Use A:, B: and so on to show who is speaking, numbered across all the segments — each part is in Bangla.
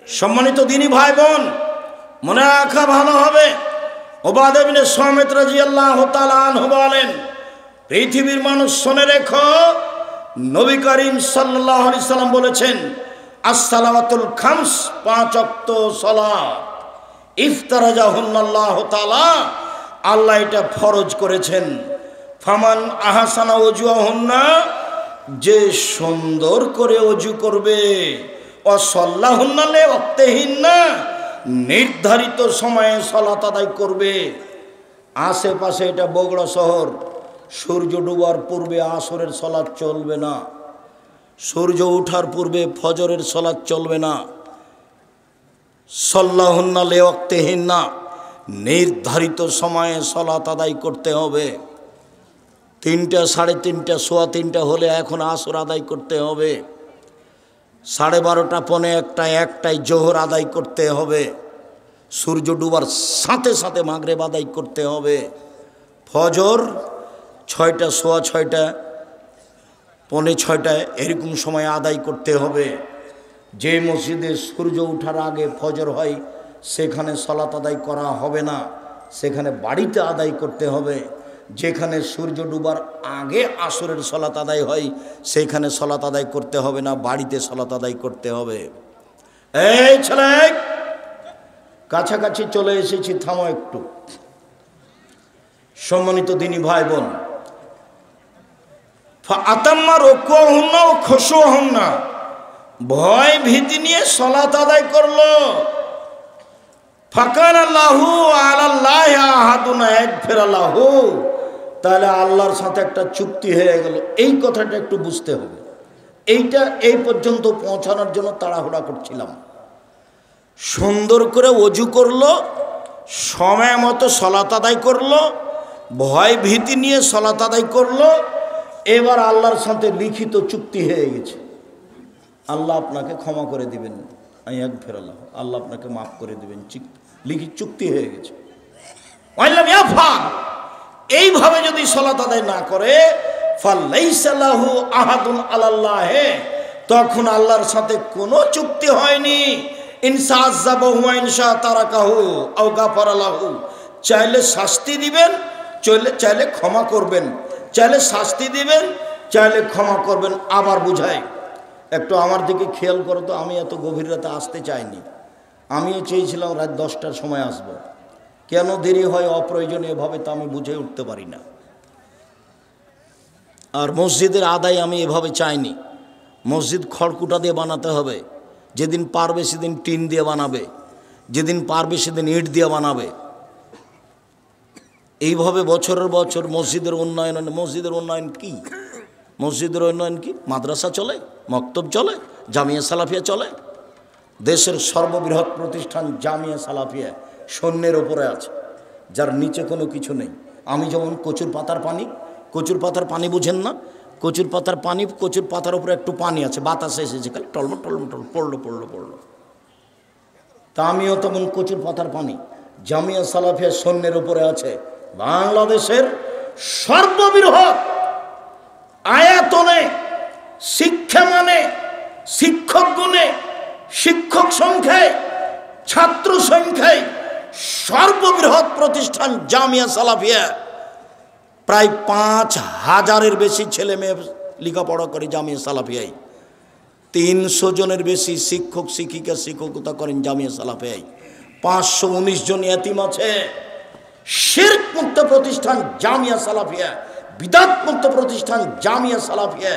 A: সম্মানিত দিনী ভাই বোন, মনে রাখা ভালো হবে, উবাদা ইবনে সামিত রাদিয়াল্লাহু তাআলা আনহু বলেন, পৃথিবীর মানুষ শুনে রেখো, নবী করিম সাল্লাল্লাহু আলাইহি সাল্লাম বলেছেন, as-সালাওয়াতুল খামস, 5 ওয়াক্ত সালাত, ইফতারাজাহুল্লাহু তাআলা, আল্লাহ এটা ফরজ করেছেন। ফামান আহসানা ওযুহুন্না, যে সুন্দর করে ওযু করবে, ওয়াসাল্লাহুন্না লিওয়াক্তিহিন্না, নির্ধারিত সময়ে সালাত আদায় করবে। আশেপাশে এটা বগুড়া শহর, সূর্য ডুবার পূর্বে আসরের সালাত চলবে না, সূর্য ওঠার পূর্বে ফজরের সালাত চলবে না। সাল্লাহুন্না লিওয়াক্তিহিন্না, নির্ধারিত সময়ে সালাত আদায় করতে হবে। 3টা, 3:30, 3:15 হলে এখন আসর আদায় করতে হবে। 12:30, 1:45, 1টায় জোহর আদায় করতে হবে। সূর্য ডুবার সাথে সাথে মাগরিব আদায় করতে হবে। ফজর 6টা, 6:15, 5:45 এরকম সময় আদায় করতে হবে। যে মসজিদে সূর্য ওঠার আগে ফজর হয় সেখানে সালাত আদায় করা হবে না, সেখানে বাড়িতে আদায় করতে হবে। যেখানে সূর্য ডুবার আগে আসরের সালাত আদায় হয় সেখানে সালাত আদায় করতে হবে না, বাড়িতে সালাত আদায় করতে হবে। এই ছেলে, কাছাকাছি চলে এসেছি, থামো একটু। সম্মানিত দিনী ভাই বোন, ফাতাম্মা রুকুহুন্না ওয়া খুশুহুন্না, ভয় ভীতি নিয়ে সালাত আদায় করলো। ফাকানা লাহু আলাল্লাহি আহাদুন ইয়াগফিরালাহু, তাহলে আল্লাহর সাথে একটা চুক্তি হয়ে গেল। এই কথাটা একটু বুঝতে হবে। এইটা এই পর্যন্ত পৌঁছানোর জন্য তাড়াহুড়া করছিলাম। সুন্দর করে ওযু করলো, সময় মতো সালাত আদায় করলো, ভয় ভীতি নিয়ে সালাত আদায় করলো। এবার আল্লাহর সাথে লিখিত চুক্তি হয়ে গেছে, আল্লাহ আপনাকে ক্ষমা করে দিবেন, ইয়াগফিরাল্লাহু, আল্লাহ আপনাকে মাফ করে দিবেন, লিখিত চুক্তি হয়ে গেছে। ওয়াইলাম ইয়াফআল, এইভাবে যদি সালাত আদায় না করে, ফালাইসা লাহু আহাদুন আলাল্লাহি, তখন আল্লাহর সাথে কোনো চুক্তি হয়নি। ইনসা আযাবাহু ওয়া ইনসা তারাকাহু আও গাফারা লাহু, চাইলে শাস্তি দিবেন, চাইলে ক্ষমা করবেন, চাইলে শাস্তি দিবেন, চাইলে ক্ষমা করবেন। আবার বুঝাই, একটু আমার দিকে খেয়াল করো তো, আমি এত গভীর রাতে আসতে চাইনি। আমিও চেয়েছিলাম রাত 10টার সময় আসব। কেন দেরি হয় অপ্রয়োজনীয়ভাবে তা আমি বুঝে উঠতে পারি না। আর মসজিদের আদায় আমি এভাবে চাইনি। মসজিদ খড়কুটা দিয়ে বানাতে হবে, যেদিন পারবে সেদিন টিন দিয়ে বানাবে, যেদিন পারবে সেদিন ইট দিয়ে বানাবে। এইভাবে বছরের বছর মসজিদের উন্নয়ন। মসজিদের উন্নয়ন কি? মসজিদের উন্নয়ন কি? মাদ্রাসা চলে, মক্তব চলে, জামিয়া সালাফিয়া চলে। দেশের সর্ববৃহৎ প্রতিষ্ঠান জামিয়া সালাফিয়া শূন্যের ওপরে আছে, যার নিচে কোনো কিছু নেই। আমি যেমন কচুর পাতার পানি, কচুর পাতার পানি বুঝেন না? কচুর পাতার পানি, কচুর পাতার উপরে একটু পানি আছে, বাতাসে এসেছে, খালি টলমট টলমট টল পড়লো। তা আমিও তেমন কচুর পাতার পানি, জামিয়া সালাফিয়া শূন্যের উপরে আছে। বাংলাদেশের সর্ববৃহৎ আয়াতনে, শিক্ষা মানে, শিক্ষক গুণে, শিক্ষক সংখ্যায়, ছাত্র সংখ্যায় সর্ববৃহৎ প্রতিষ্ঠান জামিয়া সালাফিয়া। প্রায় 5000-এর বেশি ছেলে মেয়ে লেখাপড়া করে জামিয়া সালাফিয়ায়। 300 জনের বেশি শিক্ষক শিক্ষিকা শিক্ষকতা করেন জামিয়া সালাফিয়ায়। 519 জন ইয়াতিম আছে। শিরক মুক্ত প্রতিষ্ঠান জামিয়া সালাফিয়া, বিদআত মুক্ত প্রতিষ্ঠান জামিয়া সালাফিয়া,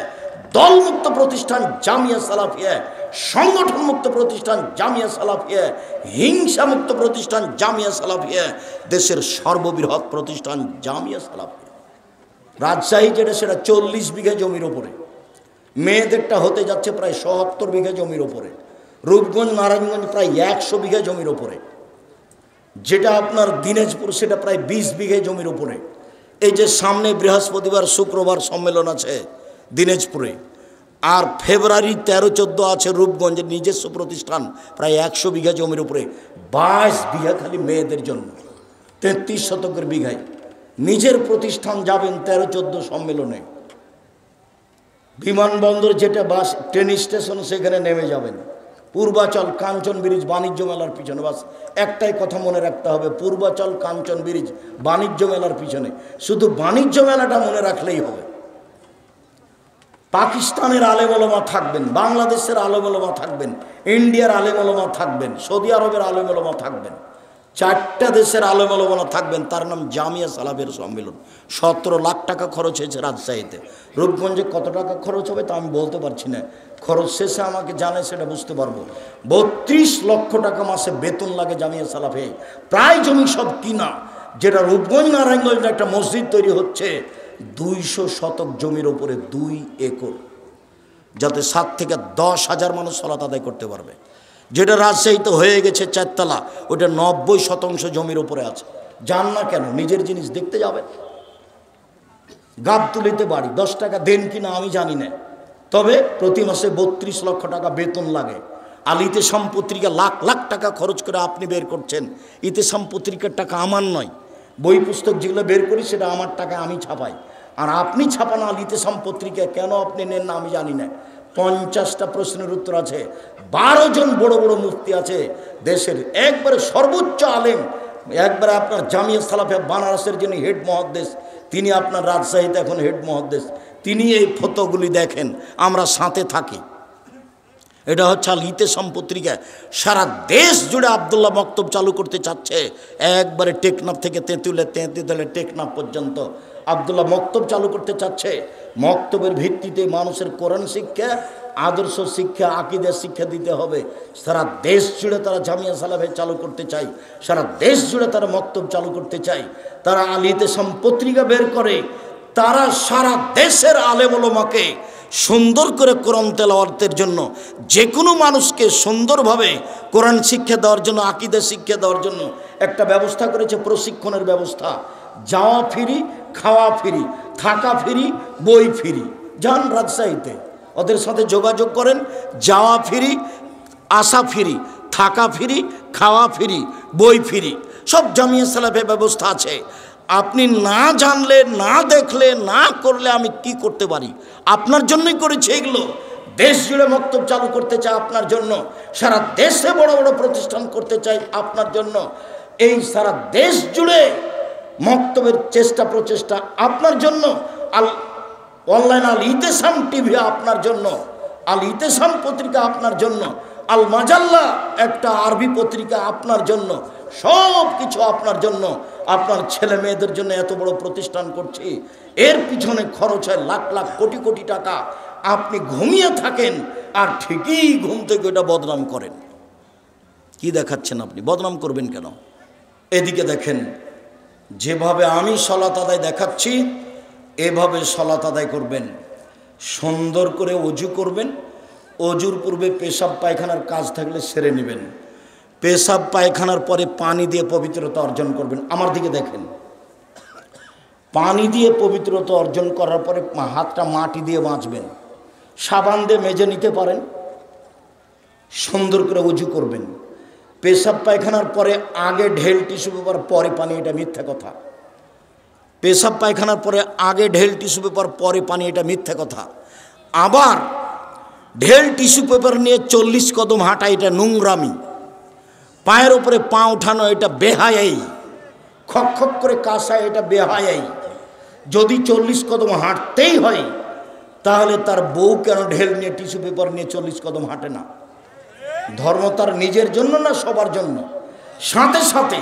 A: দল মুক্ত প্রতিষ্ঠান জামিয়া সালাফিয়া, সংগঠন মুক্ত প্রতিষ্ঠান জামিয়া সালাফিয়া, হিংসা মুক্ত প্রতিষ্ঠান জামিয়া সালাফিয়া, দেশের সর্ববৃহৎ প্রতিষ্ঠান জামিয়া সালাফিয়া। রাজশাহী যেটা, সেটা 40 বিঘা জমির ওপরে, মেয়েদেরটা হতে যাচ্ছে প্রায় ৭০ বিঘা জমির ওপরে। রূপগঞ্জ নারায়ণগঞ্জ প্রায় 100 বিঘা জমির ওপরে। যেটা আপনার দিনাজপুর, সেটা প্রায় 20 বিঘা জমির ওপরে। এই যে সামনে বৃহস্পতিবার শুক্রবার সম্মেলন আছে দিনাজপুরে, আর ফেব্রুয়ারি 13-14 আছে রূপগঞ্জের নিজস্ব প্রতিষ্ঠান প্রায় 100 বিঘা জমির উপরে। 22 বিঘা খালি মেয়েদের জন্য, 33 শতকের বিঘায় নিজের প্রতিষ্ঠান যাবেন 13-14 সম্মেলনে। বিমানবন্দর যেটা বাস ট্রেন স্টেশন, সেখানে নেমে যাবেন, পূর্বাচল কাঞ্চন ব্রিজ বাণিজ্য মেলার পিছনে, বাস একটাই কথা মনে রাখতে হবে, পূর্বাচল কাঞ্চন ব্রিজ বাণিজ্য মেলার পিছনে। শুধু বাণিজ্য মেলাটা মনে রাখলেই হবে। পাকিস্তানের আলেম ওলামা থাকবেন, বাংলাদেশের আলেম ওলামা থাকবেন, ইন্ডিয়ার আলেম ওলামা থাকবেন, সৌদি আরবের আলেম ওলামা থাকবেন, 4টা দেশের আলেম ওলামা থাকবেন। তার নাম জামিয়া সালাফের সম্মেলন। 17 লাখ টাকা খরচ হয়েছে রাজশাহীতে। রূপগঞ্জে কত টাকা খরচ হবে তা আমি বলতে পারছি না, খরচ শেষে আমাকে জানে সেটা বুঝতে পারবো। 32 লক্ষ টাকা মাসে বেতন লাগে জামিয়া সালাফে। প্রায় জমি সব কিনা, যেটা রূপগঞ্জ নারায়ণগঞ্জে একটা মসজিদ তৈরি হচ্ছে 200 শতক জমির ওপরে 2 একর, যাতে 7 থেকে 10,000 মানুষ সালাত আদায় করতে পারবে। যেটা রাজশাহীতে হয়ে গেছে 4 তলা, ওটা 90% জমির ওপরে আছে। যান না কেন? নিজের জিনিস দেখতে যাবেন। গাবতুলিতে বাড়ি, 10 টাকা দেন কিনা আমি জানি না, তবে প্রতি মাসে 32 লক্ষ টাকা বেতন লাগে। আর ইতেসাম পত্রিকা লাখ লাখ টাকা খরচ করে আপনি বের করছেন। ইতেসাম পত্রিকার টাকা আমার নয়, বই পুস্তক যেগুলো বের করি সেটা আমার টাকা, আমি ছাপাই। আর আপনি ছাপানো আল ইতেসাম পত্রিকা কেন আপনি নেন না আমি জানি না। 50টা প্রশ্নের উত্তর আছে। 12 জন বড় বড় মুফতি আছে দেশের, একবারে সর্বোচ্চ আলেম। একবারে আপনার জামিয়া সালাফিয়া বানারসের যিনি হেড মহাদ্দেশ, তিনি আপনার রাজশাহীতে এখন হেড মহাদ্দেশ, তিনি এই ফতোগুলি দেখেন, আমরা সাথে থাকি। এটা হচ্ছে আল ইতেসাম পত্রিকা। সারা দেশ জুড়ে আবদুল্লাহ মক্তব চালু করতে চাচ্ছে। একবারে টেকনাফ থেকে তেঁতুলে টেকনাফ পর্যন্ত আবদুল্লাহ মক্তব চালু করতে চাচ্ছে। মক্তবের ভিত্তিতে মানুষের কোরআন শিক্ষা, আদর্শ শিক্ষা, আকীদা শিক্ষা দিতে হবে। সারা দেশ জুড়ে তারা জামিয়া সালাফে চালু করতে চায়, সারা দেশ জুড়ে তারা মক্তব চালু করতে চায়। তারা আল ইতেসাম পত্রিকা বের করে, তারা সারা দেশের আলেম ওলামাকে সুন্দর করে কোরআন তেলাওয়াতের জন্য, যে কোনো মানুষকে সুন্দরভাবে কোরআন শিক্ষা দেওয়ার জন্য, আকীদা শিক্ষা দেওয়ার জন্য একটা ব্যবস্থা করেছে, প্রশিক্ষণের ব্যবস্থা। যাওয়া ফ্রি, খাওয়া ফ্রি, থাকা ফ্রি, বই ফ্রি। যান রাজশাহীতে, ওদের সাথে যোগাযোগ করেন। যাওয়া ফ্রি, আসা ফ্রি, থাকা ফ্রি, খাওয়া ফ্রি, বই ফ্রি, সব জামিয়া সালাফে ব্যবস্থা আছে। আপনি না জানলে, না দেখলে, না করলে আমি কি করতে পারি? আপনার জন্যই করেছি এগুলো। দেশ জুড়ে মক্তব চালু করতে চাই আপনার জন্য, সারা দেশে বড় বড় প্রতিষ্ঠান করতে চাই আপনার জন্য। এই সারা দেশ জুড়ে মক্তবের চেষ্টা প্রচেষ্টা আপনার জন্য। অনলাইন আল ইতেসাম টিভি আপনার জন্য, আল ইতেসাম পত্রিকা আপনার জন্য, আল মাজাল্লা একটা আরবি পত্রিকা আপনার জন্য, সব কিছু আপনার জন্য। আপনার ছেলে মেয়েদের জন্য এত বড় প্রতিষ্ঠান করছি, এর পিছনে খরচ হয় লাখ লাখ কোটি কোটি টাকা। আপনি ঘুমিয়ে থাকেন আর ঠিকই ঘুম থেকে ওটা বদনাম করেন। কি দেখাচ্ছেন আপনি? বদনাম করবেন কেন? এদিকে দেখেন, যেভাবে আমি সালাত আদায় দেখাচ্ছি এভাবে সালাত আদায় করবেন। সুন্দর করে অজু করবেন। অজুর পূর্বে পেশাব পায়খানার কাজ থাকলে সেরে নেবেন। পেশাব পায়খানার পরে পানি দিয়ে পবিত্রতা অর্জন করবেন। আমার দিকে দেখেন, পানি দিয়ে পবিত্রতা অর্জন করার পরে হাতটা মাটি দিয়ে মাজবেন, সাবান দিয়ে মেজে নিতে পারেন। সুন্দর করে অজু করবেন। পেশাব পায়খানার পরে আগে ঢেল টিস্যু পেপার, পরে পানি, এটা মিথ্যা কথা। পেশাব পায়খানার পরে আগে ঢেল টিস্যু পেপার, পরে পানি, এটা মিথ্যা কথা। আবার ঢেল টিস্যু পেপার নিয়ে 40 কদম হাঁটা, এটা নোংরামি। পায়ের উপরে পা উঠানো, এটা বেহায়াই। খক খক করে কাশা, এটা বেহায়াই। যদি 40 কদম হাঁটতেই হয় তাহলে তার বউ কেন ঢেল নিয়ে টিস্যু পেপার নিয়ে 40 কদম হাঁটে না? ধর্ম তার নিজের জন্য না সবার জন্য? সাথে সাথে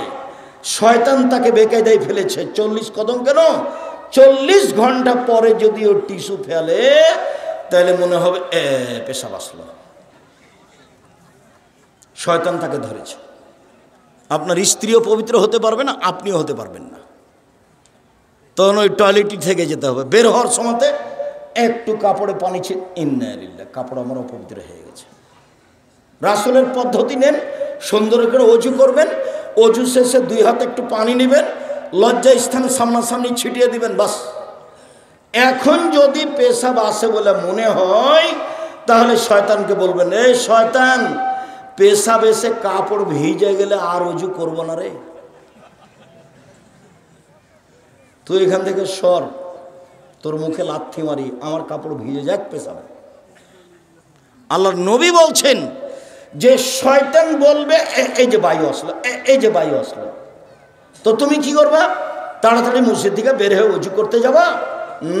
A: শয়তান তাকে বেকায়দায় ফেলেছে। 40 কদম কেন? 40 ঘন্টা পরে যদি ও টিস্যু ফেলে তাহলে মনে হবে পেশাব আসলো। শয়তান তাকে ধরেছে। আপনার স্ত্রীও পবিত্র হতে পারবে না, আপনিও হতে পারবেন না। তখন ওই টয়লেটই থেকে যেতে হবে। বের হওয়ার সময়তে একটু কাপড়ে পানি ছিল, ইন্না লিল্লাহ, কাপড় আমার অপবিত্র হয়ে গেছে। রাসূলের পদ্ধতি নেন, সুন্দর করে অজু করবেন। অজু শেষে 2 হাতে একটু পানি নেবেন, লজ্জা স্থান সামনাসামনি ছিটিয়ে দিবেন, বাস। এখন যদি পেশাব আসে বলে মনে হয় তাহলে শয়তানকে বলবেন, এই শয়তান, পেশাব এসে কাপড় ভিজে গেলে আর অজু করবো না রে, তুই এখান থেকে সর, তোর মুখে লাথি মারি, আমার কাপড় ভিজে যাক পেশাবে। আল্লাহর নবী বলছেন যে শয়তান বলবে এই যে বায়ু আসলো, এই যে বায়ু আসলো, তো তুমি কি করবা? তাড়াতাড়ি মসজিদ থেকে বের হয়ে উজু করতে যাবা?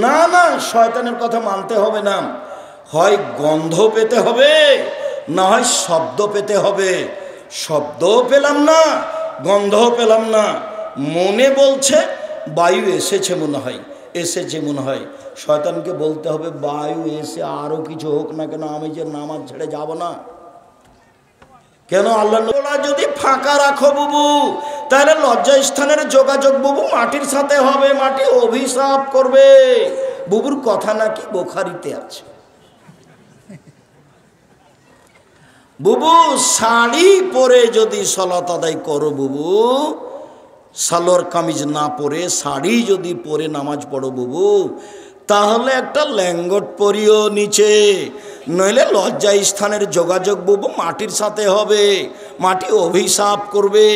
A: না না, শয়তানের কথা মানতে হবে না। হয় গন্ধ পেতে হবে, না হয় শব্দ পেতে হবে। শব্দও পেলাম না, গন্ধও পেলাম না, মনে বলছে বায়ু এসেছে মনে হয়, এসেছে মনে হয়। শয়তানকে বলতে হবে বায়ু এসে আরও কিছু হোক না কেন, আমি যে নামাজ ছেড়ে যাব না। কেন? আল্লাহ যদি ফাঁকা রাখো বুবু, তাহলে লজ্জাস্থানের যোগাযোগ বুবু মাটির সাথে হবে, মাটি অভিশাপ করবে। বুবুর কথা নাকি বুখারীতে আছে। বুবু শাড়ি পরে যদি সালাত আদায় করো বুবু, সালোয়ার কামিজ না পরে শাড়ি যদি পরে নামাজ পড়ো বুবু, তাহলে একটা ল্যাঙ্গট পরিও নিচে, নইলে লজ্জা স্থানের যোগাযোগ বুবু মাটির সাথে হবে, মাটি অভিশাপ করবে।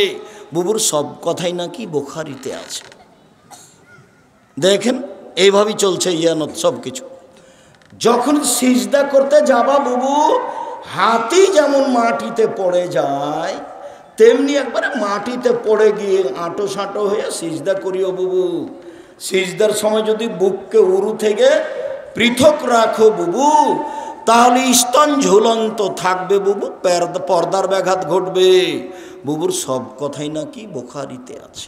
A: বুবুর সব কথাই নাকি বুখারীতে আছে। দেখেন এইভাবেই চলছে ইয়ানত সব কিছু। যখন সিজদা করতে যাবা বুবু, হাতি যেমন মাটিতে পড়ে যায়, তেমনি একবারে মাটিতে পড়ে গিয়ে আঁটো সাঁটো হয়ে সিজদা করিও বুবু। সিজদার সময় যদি বুককে উরু থেকে পৃথক রাখো বুবু, তাহলে স্তন ঝুলন্ত থাকবে বুবু, পর্দার ব্যাঘাত ঘটবে। বুবুর সব কথাই নাকি বুখারীতে আছে।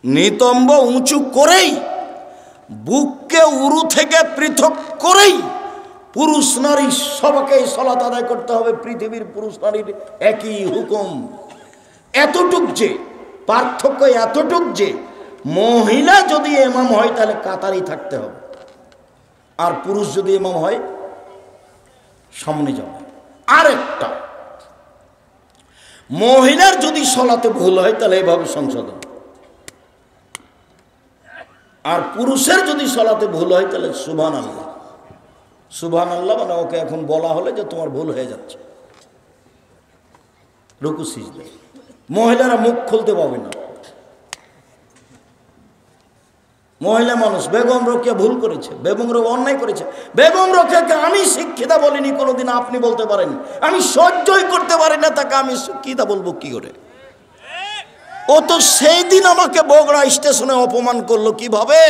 A: নিতম্ব উঁচু করেই, বুককে উরু থেকে পৃথক করেই পুরুষ নারী সবাইকে সালাত আদায় করতে হবে। পৃথিবীর পুরুষ নারীর একই হুকুম। এতটুক যে পার্থক্য, এতটুক যে মহিলা যদি ইমাম হয় তাহলে কাতারই থাকতে হবে, আর পুরুষ যদি ইমাম হয় সামনে যাবে। আরেকটা, মহিলার যদি সালাতে ভুল হয় তাহলে এভাবে সংশোধন, আর পুরুষের যদি সালাতে ভুল হয় তাহলে সুবহানাল্লাহ। সুবহানাল্লাহ মানে ওকে এখন বলা হলে যে তোমার ভুল হয়ে যাচ্ছে, রুকু সিজদা। মহিলারা মুখ খুলতে পাবে না। মহিলা মানুষ, বেগম রোকেয়া ভুল করেছে, বেগম রোকেয়া অন্যায় করেছে। বেগম রোকেয়াকে আমি শিক্ষিতা বলিনি কোনোদিন, আপনি বলতে পারেন। আমি সহ্যই করতে পারি না তাকে আমি শিক্ষিতা বলবো কি করে? ও তো সেই দিন আমাকে বগুড়া স্টেশনে অপমান করলো। কিভাবে?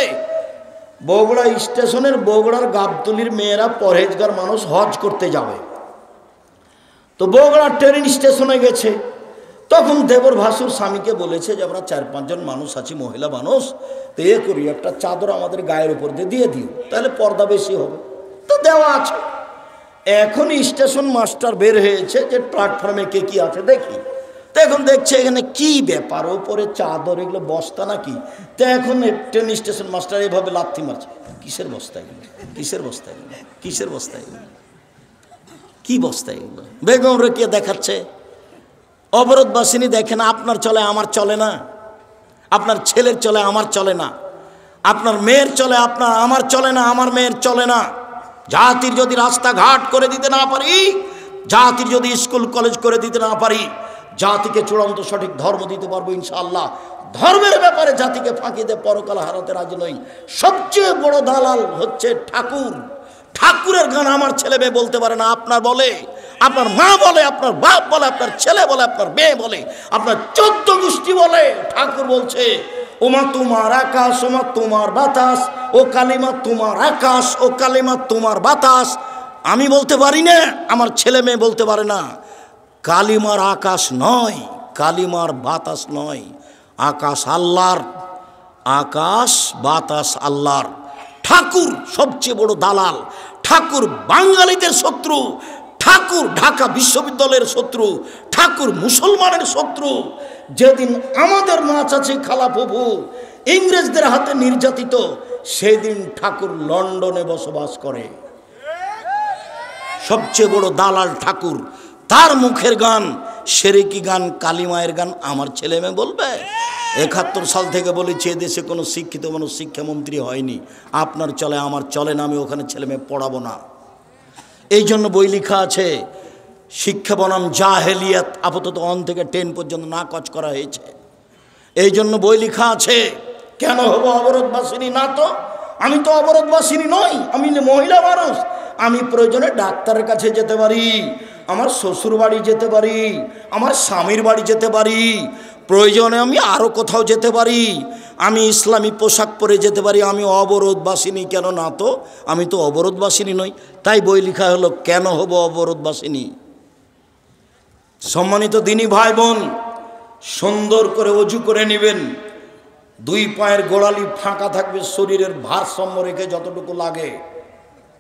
A: বগুড়া স্টেশনের, বগুড়ার গাবতলির মেয়েরা পরহেজগার মানুষ, হজ করতে যাবে। তো বগুড়া ট্রেন স্টেশনে গেছে, তখন দেবর ভাসুর স্বামীকে বলেছে যে আমরা 4-5 জন মানুষ আছি, মহিলা মানুষ, তো এ করি একটা চাদর আমাদের গায়ের উপর দিয়ে দিও, তাহলে পর্দা বেশি হবে। তো দেওয়া আছে। এখন স্টেশন মাস্টার বের হয়েছে যে প্ল্যাটফর্মে কে কি আছে দেখি। তো এখন দেখছে এখানে কি ব্যাপার, ওপরে চাদর, এগুলো বস্তা নাকি? তো এখন ট্রেন স্টেশন মাস্টার এভাবে লাথি মারছে, কিসের বস্তা এগুলো, কিসের বস্তা এগুলো, কিসের বস্তা এগুলো, কি বস্তা এগুলো? বেগম রোকেয়া দেখাচ্ছে। অবরোধবাসিনী দেখেন, আপনার চলে আমার চলে না, আপনার ছেলের চলে আমার চলে না, আপনার মেয়ের চলে আপনার আমার চলে না, আমার মেয়ের চলে না। জাতির যদি রাস্তাঘাট করে দিতে না পারি, জাতির যদি স্কুল কলেজ করে দিতে না পারি, জাতিকে চূড়ান্ত সঠিক ধর্ম দিতে পারবো ইনশাআল্লাহ। ধর্মের ব্যাপারে জাতিকে ফাঁকি দিয়ে পরকাল হারাতে রাজি নই। সবচেয়ে বড় দালাল হচ্ছে ঠাকুর। ঠাকুরের গান আমার ছেলে মেয়ে বলতে পারে না, আপনার বলে, আপনার মা বলে, আপনার বাপ বলে, আপনার ছেলে বলে, আপনার মেয়ে বলে, আপনার 14 গোষ্ঠী বলে। ঠাকুর বলছে ওমা তোমার আকাশ, ওমা তোমার বাতাস, ও কালিমা তোমার আকাশ, ও কালিমা তোমার বাতাস। আমি বলতে পারি না, আমার ছেলে মেয়ে বলতে পারে না। কালিমার আকাশ নয়, কালিমার বাতাস নয়, আকাশ আল্লাহর, আকাশ বাতাস আল্লাহর। ঠাকুর সবচেয়ে বড় দালাল। ঠাকুর বাঙালিদের শত্রু, ঠাকুর ঢাকা বিশ্ববিদ্যালয়ের শত্রু, ঠাকুর মুসলমানের শত্রু। যেদিন আমাদের মা চাচি খালা ফুফু ইংরেজদের হাতে নির্যাতিত, সেদিন ঠাকুর লন্ডনে বসবাস করে। সবচেয়ে বড় দালাল ঠাকুর। তার মুখের গান সেরেকি গান, কালিমায়ের গান আমার ছেলে মেয়ে বলবে? 71 সাল থেকে বলেছি এদেশে কোনো শিক্ষিত মানুষ শিক্ষামন্ত্রী হয়নি। আপনার চলে আমার চলে না, আমি ওখানে ছেলে মেয়ে পড়াবো না। এই জন্য বই লেখা আছে, শিক্ষা বনাম জাহেলিয়াত, আপাতত 1 থেকে 10 পর্যন্ত নাকচ করা হয়েছে। এই জন্য বই লেখা আছে। কেন হবো অবরোধবাসিনী? না তো আমি তো অবরোধবাসিনী নই, আমি মহিলা মানুষ। আমি প্রয়োজনে ডাক্তারের কাছে যেতে পারি, আমার শ্বশুর বাড়ি যেতে পারি, আমার স্বামীর বাড়ি যেতে পারি, প্রয়োজনে আমি আরও কোথাও যেতে পারি, আমি ইসলামী পোশাক পরে যেতে পারি। আমি অবরোধবাসিনী কেন না? তো আমি তো অবরোধবাসিনী নই। তাই বই লেখা হলো কেন হব অবরোধবাসিনী। সম্মানিত দিনী ভাই বোন, সুন্দর করে অজু করে নেবেন, দুই পায়ের গোড়ালি ফাঁকা থাকবে, শরীরের ভারসাম্য রেখে যতটুকু লাগে।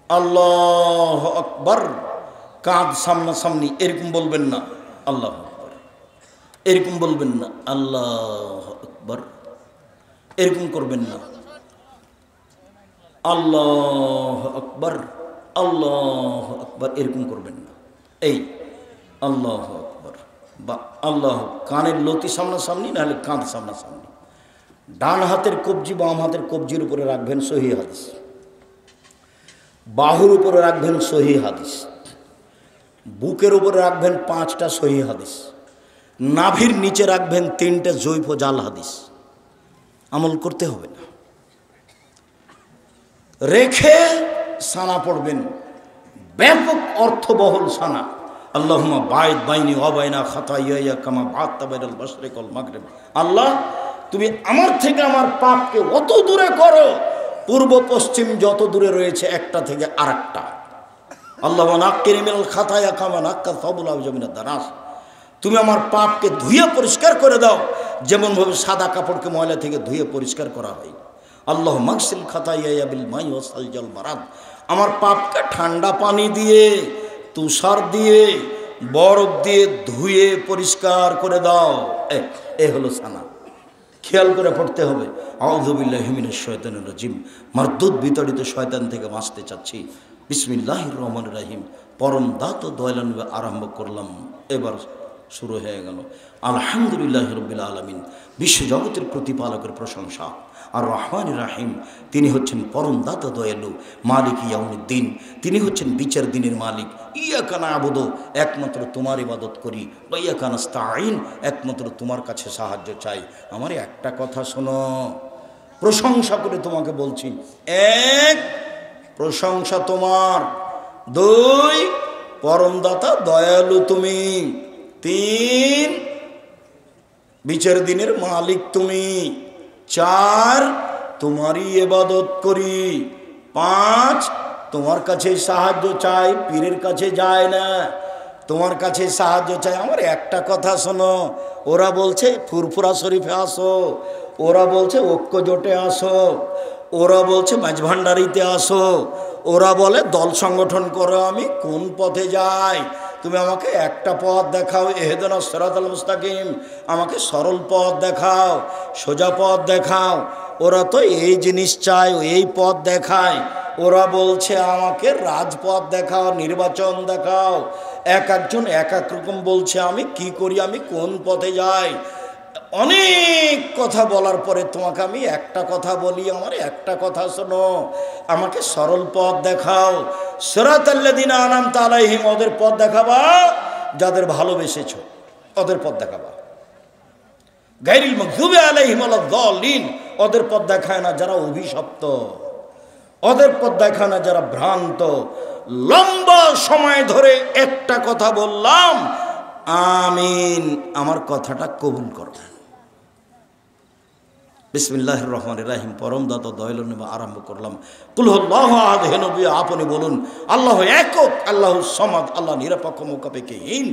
A: আল্লাহ আকবার, কাঁধ সামনাসামনি, এরকম বলবেন না আল্লাহ আকবার, এরকম বলবেন না আল্লাহ আকবার, এরকম করবেন না আল্লাহ আকবার, আল্লাহ আকবার, এরকম করবেন না। এই আল্লাহ আকবার বা আল্লাহ, কানের লতি সামনাসামনি, নাহলে কাঁধ সামনাসামনি। ডান হাতের কবজি বাম হাতের কবজির উপরে রাখবেন, সহিহ হাদিস। বাহুর উপরে রাখবেন, সহিহ হাদিস। বুকের উপরে রাখবেন 5টা সহিহ হাদিস। নাভির নিচে রাখবেন 3টে জৈব জাল হাদিস। আমল করতে হবে না, রেখে সানা পড়বেন, ব্যাপক অর্থবহল সানা। আল্লাহুম্মা বাইদ বাইনি ওয়া বাইনা খাতায়ায়া কামা বা'আতা বাইনাল মাশরিক ওয়াল মাগরিব। আল্লাহ, তুমি আমার থেকে আমার পাপকে অত দূরে করো, পূর্ব পশ্চিম যত দূরে রয়েছে একটা থেকে আরেকটা। আল্লাহুম্মা নাক্কিনি মিনাল খাতায়া কামা নাক্কা সাবুল আবজা মিনাদ দানাস। তুমি আমার পাপকে ধুয়ে পরিষ্কার করে দাও, যেমনভাবে সাদা কাপড়কে ময়লা থেকে ধুয়ে পরিষ্কার করা হয়। আল্লাহ মাগসিল খাতায়া বিল মাই ওয়াস সালজাল বারাদ। আমার পাপকে ঠান্ডা পানি দিয়ে, তুষার দিয়ে, বরফ দিয়ে ধুয়ে পরিষ্কার করে দাও। এ হলো সানা। খেয়াল করে পড়তে হবে। আউযু বিল্লাহি মিনাশ শাইতানির রাজিম। মারদুদ বিতাড়িত শয়তান থেকে বাঁচতে চাচ্ছি। বিসমিল্লাহির রহমানির রহিম। পরম দাত দয়ালু আরম্ভ করলাম। এবার শুরু হয়ে গেল। আলহামদুলিল্লাহি রাব্বিল আলামিন। বিশ্বজগতের প্রতিপালকের প্রশংসা। আর রহমানির রহিম, তিনি হচ্ছেন পরম দাতা দয়ালু, মালিক ইয়াউমিদ্দিন, তিনি হচ্ছেন বিচার দিনের মালিক। ইয়াকা না'বুদু, একমাত্র তোমার ইবাদত করি, ওয়া ইয়াকা নাস্তাঈন, একমাত্র তোমার কাছে সাহায্য চাই। আমার একটা কথা শোনো, প্রশংসা করে তোমাকে বলছি। 1, প্রশংসা তোমার। 2, পরম দাতা দয়ালু তুমি। 3, বিচার দিনের মালিক তুমি। 4, তোমারই ইবাদত করি। 5, তোমার কাছে সাহায্য চাই, পীরের কাছে যায় না, তোমার কাছে সাহায্য চাই। আমার একটা কথা শোনো, ওরা বলছে ফুরফুরা শরীফে আসো, ওরা বলছে ঐক্য জোটে আসো, ওরা বলছে মাঝভান্ডারিতে আসো, ওরা বলে দল সংগঠন করো। আমি কোন পথে যাই? তুমি আমাকে একটা পথ দেখাও, ইহদিনাস সিরাতাল মুস্তাকিম, আমাকে সরল পথ দেখাও, সোজা পথ দেখাও। ওরা তো এই জিনিস চায়, এই পথ দেখায়। ওরা বলছে আমাকে রাজপথ দেখাও, নির্বাচন দেখাও। এক একজন এক এক রকম বলছে। আমি কি করি? আমি কোন পথে যাই? অনেক কথা বলার পরে তোমাকে আমি একটা কথা বলি, আমার একটা কথা শোনো, আমাকে সরল পথ দেখাও। সিরাতাল্লাযিনা আনআমতা আলাইহিম, ওদের পথ দেখাবা যাদের ভালোবেসেছো, ওদের পথ দেখাবা। গায়রিল মাগযুবি আলাইহিম ওয়ালাদ-দাল্লিন, ওদের পথ দেখায় না যারা অভিশপ্ত, ওদের পথ দেখায় না যারা ভ্রান্ত। লম্বা সময় ধরে একটা কথা বললাম, আমিন, আমার কথাটা কবুল করো। বিসমিল্লাহির রহমানির রহিম। পরম দাতা দয়ালু নামে আরম্ভ করলাম। কুল হুয়াল্লাহু আহাদ, হে নবী আপনি বলুন আল্লাহু একক, আল্লাহু সামাদ, আল্লাহ নিরপেক্ষ মুখাপেক্ষীহীন।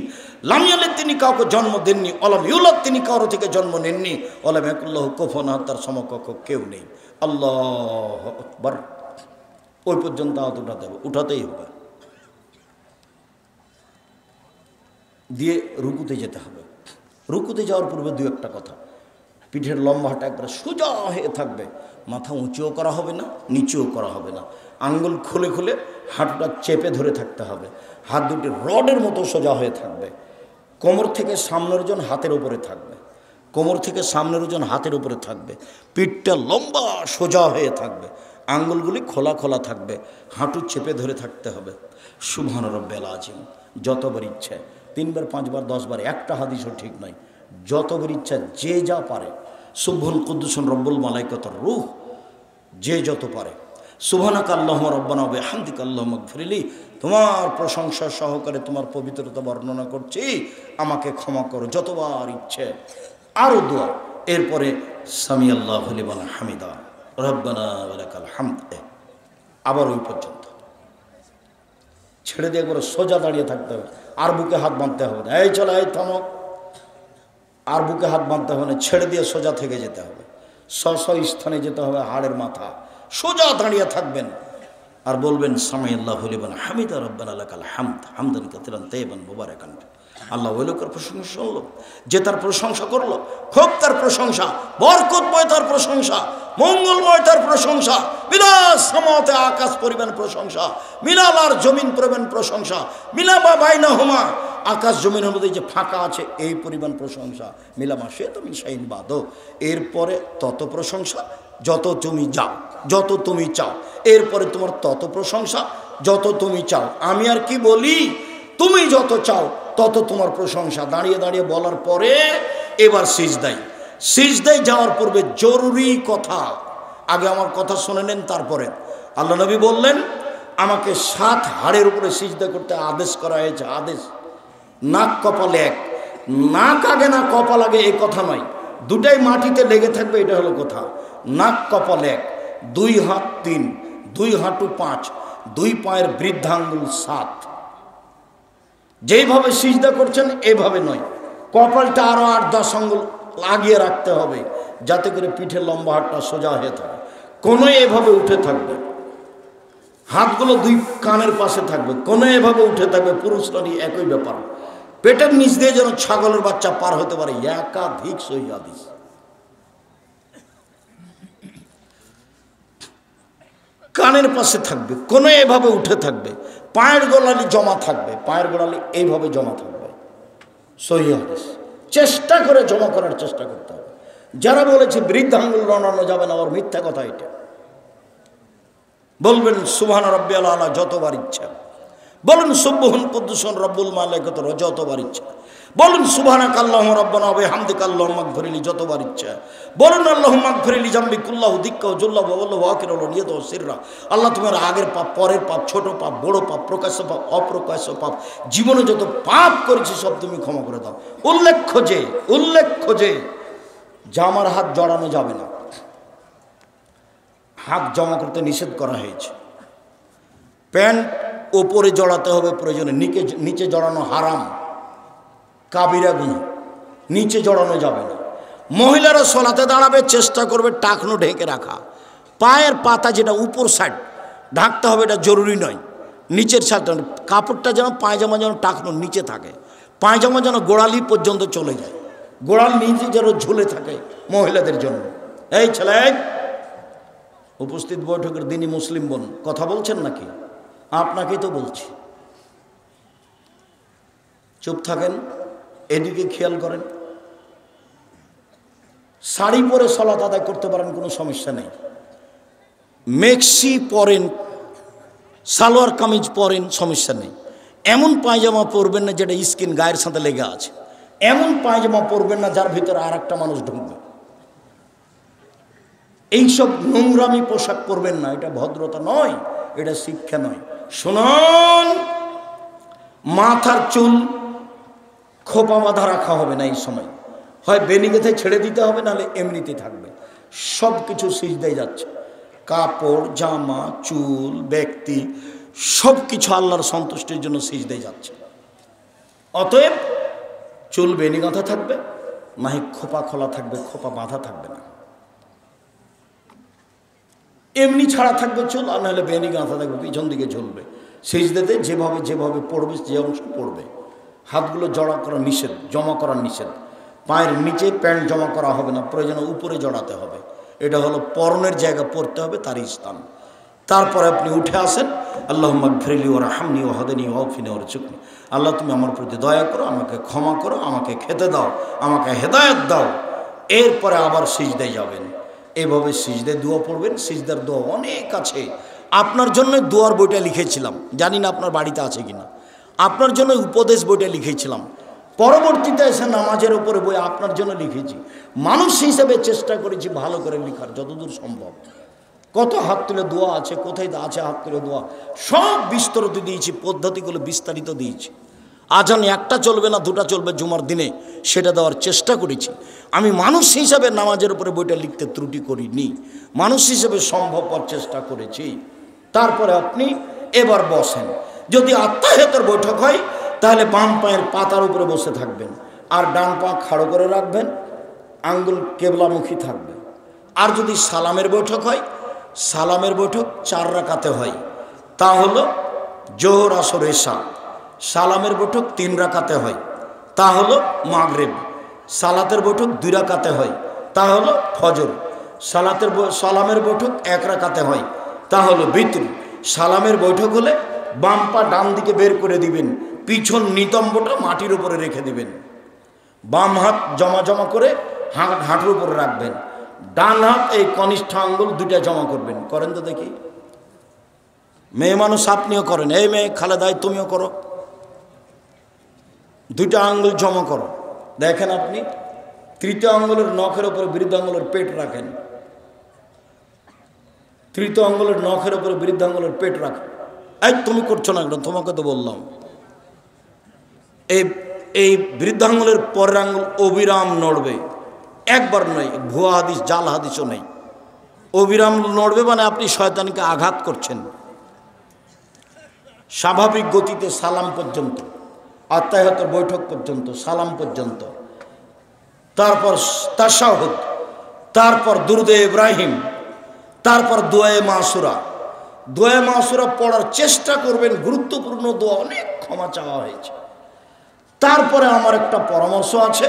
A: লাম ইয়ালিদ, তিনি কাউকে জন্ম দেননি। ওয়ালাম ইউলাদ, তিনি কারো থেকে জন্ম নেননি। ওয়ালাম ইয়াকুল্লাহু কুফুয়ান আহাদ, তার সমকক্ষ কেউ নেই। আল্লাহু আকবার। ওই পর্যন্ত হাত উঠাতে হবে, উঠাতেই হবে, দিয়ে রুকুতে যেতে হবে। রুকুতে যাওয়ার পূর্বে 2-1টা কথা। পিঠের লম্বাটা একবার সোজা হয়ে থাকবে, মাথা উঁচুও করা হবে না, নিচুও করা হবে না। আঙ্গুল খুলে খুলে হাঁটুটা চেপে ধরে থাকতে হবে। হাত দুটি রডের মতো সোজা হয়ে থাকবে। কোমর থেকে সামনের ওজন হাতের উপরে থাকবে, কোমর থেকে সামনের ওজন হাতের উপরে থাকবে। পিঠটা লম্বা সোজা হয়ে থাকবে, আঙ্গুলগুলি খোলা খোলা থাকবে, হাঁটু চেপে ধরে থাকতে হবে। সুবহান রাব্বিল আযীম, যতবার ইচ্ছে 3 বার 5 বার 10 বার, একটা হাদিসও ঠিক নয়, যতবার ইচ্ছা যে যা পারে। সুবহান কুদ্দুসুন রব্বুল মালাইকাতুর রূহ, যে যত পারে। সুবহানাকা আল্লাহুম্মা রাব্বানা ওয়া বিহামদিকা আল্লাহুম্মা ইগফিরলি, তোমার প্রশংসা সহকারে তোমার পবিত্রতা বর্ণনা করছি, আমাকে ক্ষমা করো যতবার ইচ্ছে। আরও দোয়া, এরপরে সামি আল্লাহু লিমান হামিদা রব্বানা ওয়া লাকাল হামদ, আবার ওই পর্যন্ত ছেড়ে দিয়ে করে সোজা দাঁড়িয়ে থাকতে হবে, আর বুকে হাত বাঁধতে হবে না। এই চলো, এই থামো, আর বুকে হাত বাঁধতে হবে না, ছেড়ে দিয়ে সোজা থেকে যেতে হবে, স্ব স্থানে যেতে হবে, হাড়ের মাথা সোজা দাঁড়িয়ে থাকবেন আর বলবেন সামি আল্লাহু লিমান হামিদা রব্বানা লাকাল হামদ হামদান কাসীরান তাইয়িবান মুবারাকান। আল্লাহ ওই লোকের প্রশংসা শুনল, যে তার প্রশংসা করলো, খুব তার প্রশংসা, বরকতময় তার প্রশংসা, মঙ্গলময় তার প্রশংসা, বিলাস সামাওয়াতে আকাশ পরিমাণ প্রশংসা, মিলাল আর জমিন পরিমাণ প্রশংসা, মিলামা বাইনাহুমা আকাশ জমিনের মধ্যে যে ফাঁকা আছে এই পরিমাণ প্রশংসা, মিলামা সে তুমি শাইন বাদো। এরপরে তত প্রশংসা যত তুমি যাও, যত তুমি চাও, এরপরে তোমার তত প্রশংসা যত তুমি চাও। আমি আর কি বলি, তুমি যত চাও তত তোমার প্রশংসা। দাঁড়িয়ে দাঁড়িয়ে বলার পরে এবার সিজদায়, সিজদায় যাওয়ার পূর্বে জরুরি কথা, আগে আমার কথা শুনে নেন, তারপরে আল্লাহ নবী বললেন আমাকে 7 হাড়ের উপরে সিজদা করতে আদেশ করা হয়েছে। আদেশ, নাক কপালে এক, নাক আগে না কপাল আগে এই কথা নয়, দুটাই মাটিতে লেগে থাকবে, এটা হলো কথা। নাক কপাল এক, 2 হাত 3, 2 হাঁটু 5, 2 পায়ের বৃদ্ধাঙ্গুল 7। যেইভাবে সিজদা করছেন এইভাবে নয়, কপালটা আরো 8-10 আঙ্গুল লাগিয়ে রাখতে হবে যাতে করে পিঠের লম্বা হাতটা সোজা হয়ে থাকে, কোনো এভাবে উঠে থাকবে, হাতগুলো 2 কানের পাশে থাকবে, কোনো এভাবে উঠে থাকবে। পুরুষরারই একই ব্যাপার, পেটের নিচ দিয়ে যেন ছাগলের বাচ্চা পার হতে পারে, একাধিক সহিহ হাদিস। কানের পাশে থাকবে, কোনো এভাবে উঠে থাকবে, পায়ের গোড়ালি জমা থাকবে, পায়ের গোড়ালি এইভাবে জমা থাকবে, সহিহ হাদিস। চেষ্টা করে জমা করার চেষ্টা করতে হবে। যারা বলেছে বৃদ্ধাঙ্গুল নাড়ানো যাবে না, ওর মিথ্যা কথা এটা। বলবেন সুবহান রাব্বিয়াল আলা যতবার ইচ্ছা, বলুন সুবহুন কুদ্দুসুন রব্বুল মালাইকাতুর যতবার ইচ্ছা, বলুন সুবহানাকা আল্লাহুম্মা রাব্বানা ওয়া বিহামদিকা আল্লাহুম্মা ইগফিরলি যতবার ইচ্ছা, বলুন আল্লাহুম্মা ইগফিরলি জামবি কুল্লাহু দিক্কাহু জুল্লাহু ওয়া ওয়াল্লাহু আখিরু ওয়া নিয়াতু সিররা। আল্লাহ তোমার আগের পাপ, পরের পাপ, ছোট পাপ, বড় পাপ, প্রকাশ্য পাপ, অপ্রকাশ্য পাপ, জীবনে যত পাপ করেছি সব তুমি ক্ষমা করে দাও। উল্লেখ্য যে জামার হাত জড়ানো যাবে না, হাত জমা করতে নিষেধ করা হয়েছে। প্যান্ট ওপরে জড়াতে হবে প্রয়োজনে, নিচে জড়ানো হারাম, কাবিরা গুনাহ, নিচে জড়ানো যাবে না। মহিলারা সলাতে দাঁড়াবে চেষ্টা করবে টাকনো ঢেকে রাখা, পায়ের পাতা যেটা উপর সাইড ঢাকতে হবে এটা জরুরি নয়, নিচের সাইড কাপড়টা যেন পায়জামা যেন টাকনো নিচে থাকে, পায়জামা যেন গোড়ালি পর্যন্ত চলে যায়, গোড়াল নিচে যেন ঝুলে থাকে মহিলাদের জন্য। এই ছেলে, উপস্থিত বৈঠকের দিনই মুসলিম বোন, কথা বলছেন নাকি? আপনাকেই তো বলছি, চুপ থাকেন, এদিকে খেয়াল করেন। শাড়ি পরে সালাত আদায় করতে পারেন, কোনো সমস্যা নেই। মেক্সি পরেন, সালোয়ার কামিজ পরেন, সমস্যা নেই। এমন পায়জামা পরবেন না যেটা স্কিন গায়ের সাথে লেগে আছে, এমন পায়জামা পরবেন না যার ভিতরে আর একটা মানুষ ঢুকবে। এইসব নোংরামি পোশাক পরবেন না, এটা ভদ্রতা নয়, এটা শিক্ষা নয়। শুনুন, মাথার চুল খোপা বাঁধা রাখা হবে না এই সময়, হয় বেনিগেতে ছেড়ে দিতে হবে, নাহলে এমনিতেই থাকবে। সব কিছু সিজদায় যাচ্ছে, কাপড়, জামা, চুল, ব্যক্তি, সব কিছু আল্লাহর সন্তুষ্টির জন্য সিজদায় যাচ্ছে। অতএব চুল বেনি গাঁথা থাকবে, নাহি খোপা খোলা থাকবে, খোপা বাঁধা থাকবে না, এমনি ছাড়া থাকবে চুল, আর নাহলে বেনি গাঁথা থাকবে, পিছন দিকে ঝুলবে। সিজদাতে যেভাবে পড়বে, যে অংশ পড়বে, হাতগুলো জড়া করা নিষেধ, জমা করা নিষেধ। পায়ের নিচে প্যান্ট জমা করা হবে না, প্রয়োজনে উপরে জড়াতে হবে, এটা হলো পরনের জায়গা, পড়তে হবে তার স্থান। তারপরে আপনি উঠে আসেন, আল্লাহুম্মা ইগফিরলি ওয়ারহামনি ওয়াহদিনি ওয়াগফিরনি ওয়ারযুকনি। আল্লাহ তুমি আমার প্রতি দয়া করো, আমাকে ক্ষমা করো, আমাকে খেতে দাও, আমাকে হেদায়েত দাও। এরপরে আবার সিজদায় যাবেন, এভাবে সিজদায় দোয়া পড়বেন। সিজদার দোয়া অনেক আছে, আপনার জন্য দোয়ার বইটা লিখেছিলাম, জানি না আপনার বাড়িতে আছে কিনা। আপনার জন্য উপদেশ বইটা লিখেছিলাম, পরবর্তীতে এসে নামাজের উপরে বই আপনার জন্য লিখেছি। মানুষ হিসেবে চেষ্টা করেছি ভালো করে লেখার যতদূর সম্ভব। কত হাত তুলে দোয়া আছে, কোথায় আছে হাত তুলে দোয়া, সব বিস্তরিত দিয়েছি, পদ্ধতিগুলো বিস্তারিত দিয়েছি। আজান একটা চলবে না, দুটা চলবে জুমার দিনে, সেটা দেওয়ার চেষ্টা করেছি। আমি মানুষ হিসাবে নামাজের উপরে বইটা লিখতে ত্রুটি করিনি, মানুষ হিসেবে সম্ভবপর চেষ্টা করেছি। তারপরে আপনি এবার বসেন। যদি আত্মাহিয়াতের বৈঠক হয় তাহলে বাম পায়ের পাতার উপরে বসে থাকবেন, আর ডান পা খাড়ো করে রাখবেন, আঙ্গুল কেবলামুখী থাকবে। আর যদি সালামের বৈঠক হয়, সালামের বৈঠক 4 রাকাতে হয়, তা হলো জোহর আসর এশা। সালামের বৈঠক 3 রাকাতে হয়, তা হলো মাগরিব। সালাতের বৈঠক 2 রাকাতে হয়, তা হলো ফজর। সালামের বৈঠক 1 রাকাতে হয়, তা হলো বিতর। সালামের বৈঠক হলে বাম পা ডান দিকে বের করে দিবেন, পিছন নিতম্বটা মাটির উপরে রেখে দিবেন, বাম হাত জমা জমা করে হাঁটুর উপরে রাখবেন, ডান হাত এই কনিষ্ঠ আঙ্গুল 2টা জমা করবেন। করেন তো দেখি, মেয়ে মানুষ আপনিও করেন, এই মেয়ে খালেদাই তুমিও করো, 2টা আঙ্গুল জমা করো। দেখেন আপনি তৃতীয় আঙ্গুলের নখের উপরে বৃদ্ধ আঙ্গুলের পেট রাখেন, তৃতীয় আঙ্গুলের নখের উপরে বৃদ্ধ আঙ্গুলের পেট রাখেন। এই তুমি করছো না, একদম তোমাকে তো বললাম। এই বৃদ্ধাঙ্গুলের পরের আঙ্গুল অবিরাম নড়বে, একবার নয়, ভুয়া হাদিস জাল হাদিসও নেই। অবিরাম নড়বে মানে আপনি শয়তানকে আঘাত করছেন। স্বাভাবিক গতিতে সালাম পর্যন্ত, আত্মাহিয়াতের বৈঠক পর্যন্ত, সালাম পর্যন্ত, তারপর তাশাহুদ, তারপর দুরুদে ইব্রাহিম, তারপর দোয়ায়ে মাসুরা। দোয়ায়ে মাসুরা পড়ার চেষ্টা করবেন, গুরুত্বপূর্ণ দোয়া, অনেক ক্ষমা চাওয়া হয়েছে। তারপরে আমার একটা পরামর্শ আছে,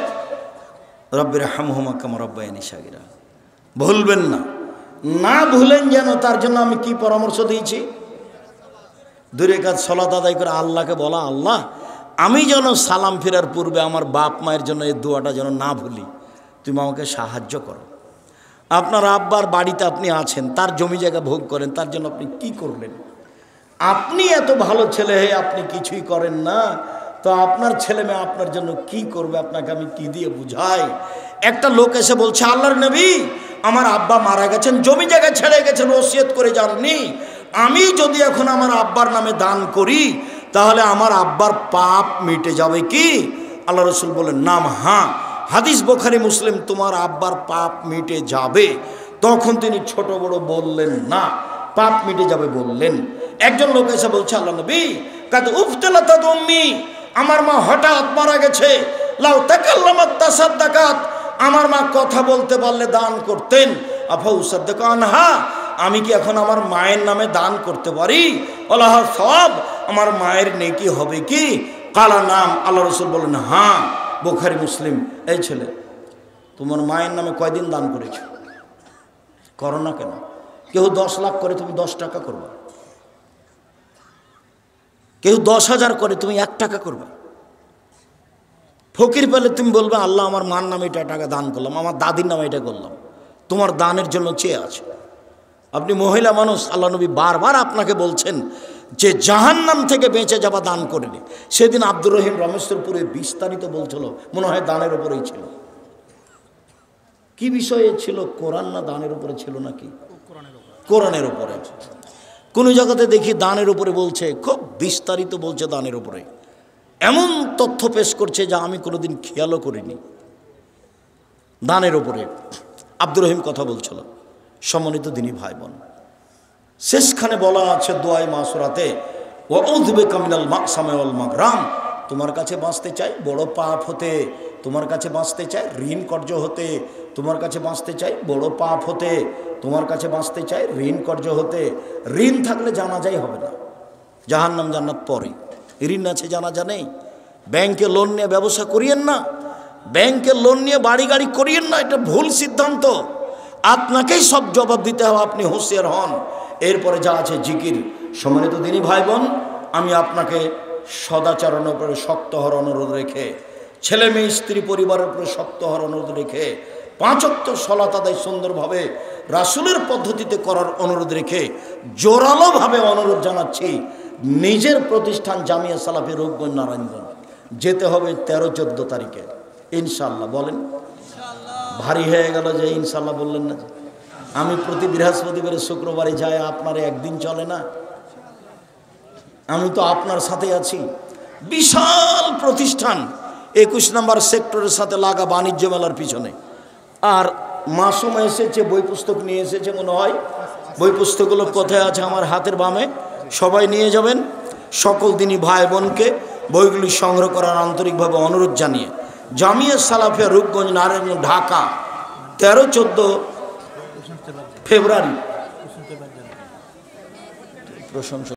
A: রব্বির হামহুমা কামা রাব্বায়ানি সাগীরা, ভুলবেন না, না ভুলেন যেন, তার জন্য আমি কি পরামর্শ দিয়েছি? 2 রাকাত সালাত আদায় করে আল্লাহকে বলা, আল্লাহ আমি যেন সালাম ফেরার পূর্বে আমার বাপ মায়ের জন্য এই দোয়াটা যেন না ভুলি, তুমি আমাকে সাহায্য করো। আপনার আব্বার বাড়িতে আপনি আছেন, তার জমি জায়গা ভোগ করেন, তার জন্য আপনি কি করলেন? আপনি এত ভালো ছেলে হয়ে আপনি কিছুই করেন না, তো আপনার ছেলে মেয়ে আপনার জন্য কি করবে? আপনাকে আমি কি দিয়ে বুঝাই? একটা লোক এসে বলছে, আল্লাহর নবী আমার আব্বা মারা গেছেন, জমি জায়গা ছেড়ে গেছেন, ওসিয়ত করে যাননি, আমি যদি এখন আমার আব্বার নামে দান করি তাহলে আমার আব্বার পাপ মিটে যাবে কি? আল্লাহ রসুল বলেন, নাম হ্যাঁ, হাদিস বুখারী মুসলিম, তোমার আব্বার পাপ মিটে যাবে। তখন তিনি ছোট বড় বললেন না, পাপ মিটে যাবে বললেন। একজন লোক এসে বলছে, আল্লাহ নবী কাদ উফতালাত উম্মি, আমার মা হঠাৎ মারা গেছে, লাউ তাকাল্লামাত তাসাদ্দাকাত, আমার মা কথা বলতে পারলে দান করতেন, আফা উসাদ্দাকা আনহা, আমি কি এখন আমার মায়ের নামে দান করতে পারি? আল্লাহ সওয়াব, আমার মায়ের নেকি হবে কি? কালা নাম, আল্লাহ রসুল বলেন হ্যাঁ। বুখারী মুসলিম। এই ছেলে, তোমার মায়ের নামে কয়দিন দান করেছ? করো না কেন? কেউ 10 লাখ করে, তুমি 10 টাকা করবা। কেউ 10,000 করে, তুমি 1 টাকা করবা। ফকির পেলে তুমি বলবে, আল্লাহ আমার মার নামে এটা টাকা দান করলাম, আমার দাদির নামে এটা করলাম, তোমার দানের জন্য চেয়ে আছে। আপনি মহিলা মানুষ, আল্লাহ নবী বারবার আপনাকে বলছেন যে জাহান্নাম থেকে বেঁচে যাওয়া দান করেনি। সেদিন আব্দুর রহিম রমেশ্বরপুরে বিস্তারিত বলছিল, মনে হয় দানের উপরেই ছিল। কি বিষয়ে ছিল? কোরআন না দানের উপরে ছিল নাকি? কোরআনের উপরে। কোন জায়গাতে দেখি দানের উপরে বলছে, খুব বিস্তারিত বলছে দানের উপরে, এমন তথ্য পেশ করছে যা আমি কোনোদিন খেয়ালও করিনি। দানের উপরে আব্দুর রহিম কথা বলছিল। সম্মানিত দিনী ভাই বোন, শেষখানে বলা আছে দোয়ায়ে মাসুরাতে, ওয়াউযু বিকা মিনাল মাকসামি ওয়াল মাগরাম, তোমার কাছে বাঁচতে চাই বড় পাপ হতে, তোমার কাছে বাঁচতে চাই ঋণ কর্য হতে, তোমার কাছে বাঁচতে চাই বড় পাপ হতে, তোমার কাছে বাঁচতে চাই ঋণ কর্য হতে। ঋণ থাকলে জানাজাই হবে না, জাহান্নাম জান্নাত পরে। ঋণ আছে, জানাজা নেই। ব্যাংকে লোন নিয়ে ব্যবসা করিয়েন না, ব্যাংকে লোন নিয়ে বাড়ি গাড়ি করিয়েন না, এটা ভুল সিদ্ধান্ত। আপনাকেই সব জবাব দিতে হবে, আপনি হুঁশিয়ার হন। এরপরে যা আছে জিকির। সম্মানিত দিনী ভাই বোন, আমি আপনাকে সদাচরণের উপরে শক্ত হওয়ার অনুরোধ রেখে, ছেলে মেয়ে স্ত্রী পরিবারের উপরে শক্ত হওয়ার অনুরোধ রেখে, 5 ওয়াক্ত সালাত আদায় সুন্দরভাবে রাসূলের পদ্ধতিতে করার অনুরোধ রেখে জোরালোভাবে অনুরোধ জানাচ্ছি, নিজের প্রতিষ্ঠান জামিয়া সালাফি রূপগঞ্জ নারায়ণগঞ্জ যেতে হবে 13-14 তারিখে ইনশাআল্লাহ। বলেন, ভারী হয়ে গেল যে ইনশাআল্লাহ বললেন না যে? আমি প্রতি বৃহস্পতিবারে শুক্রবারে যাই, আপনার একদিন চলে না? আমি তো আপনার সাথে আছি। বিশাল প্রতিষ্ঠান 21 নম্বর সেক্টরের সাথে লাগা বাণিজ্য মেলার পিছনে। আর মাসুম এসেছে, বই পুস্তক নিয়ে এসেছে মনে হয়। বই পুস্তকগুলো কোথায় আছে? আমার হাতের বামে। সবাই নিয়ে যাবেন। সকল দিনই ভাই বোনকে বইগুলি সংগ্রহ করার আন্তরিকভাবে অনুরোধ জানিয়ে জামিয়া সালাফিয়া রূপগঞ্জ নারায়ণগঞ্জ ঢাকা 13-14 ফেব্রুয়ারি। প্রশংসা।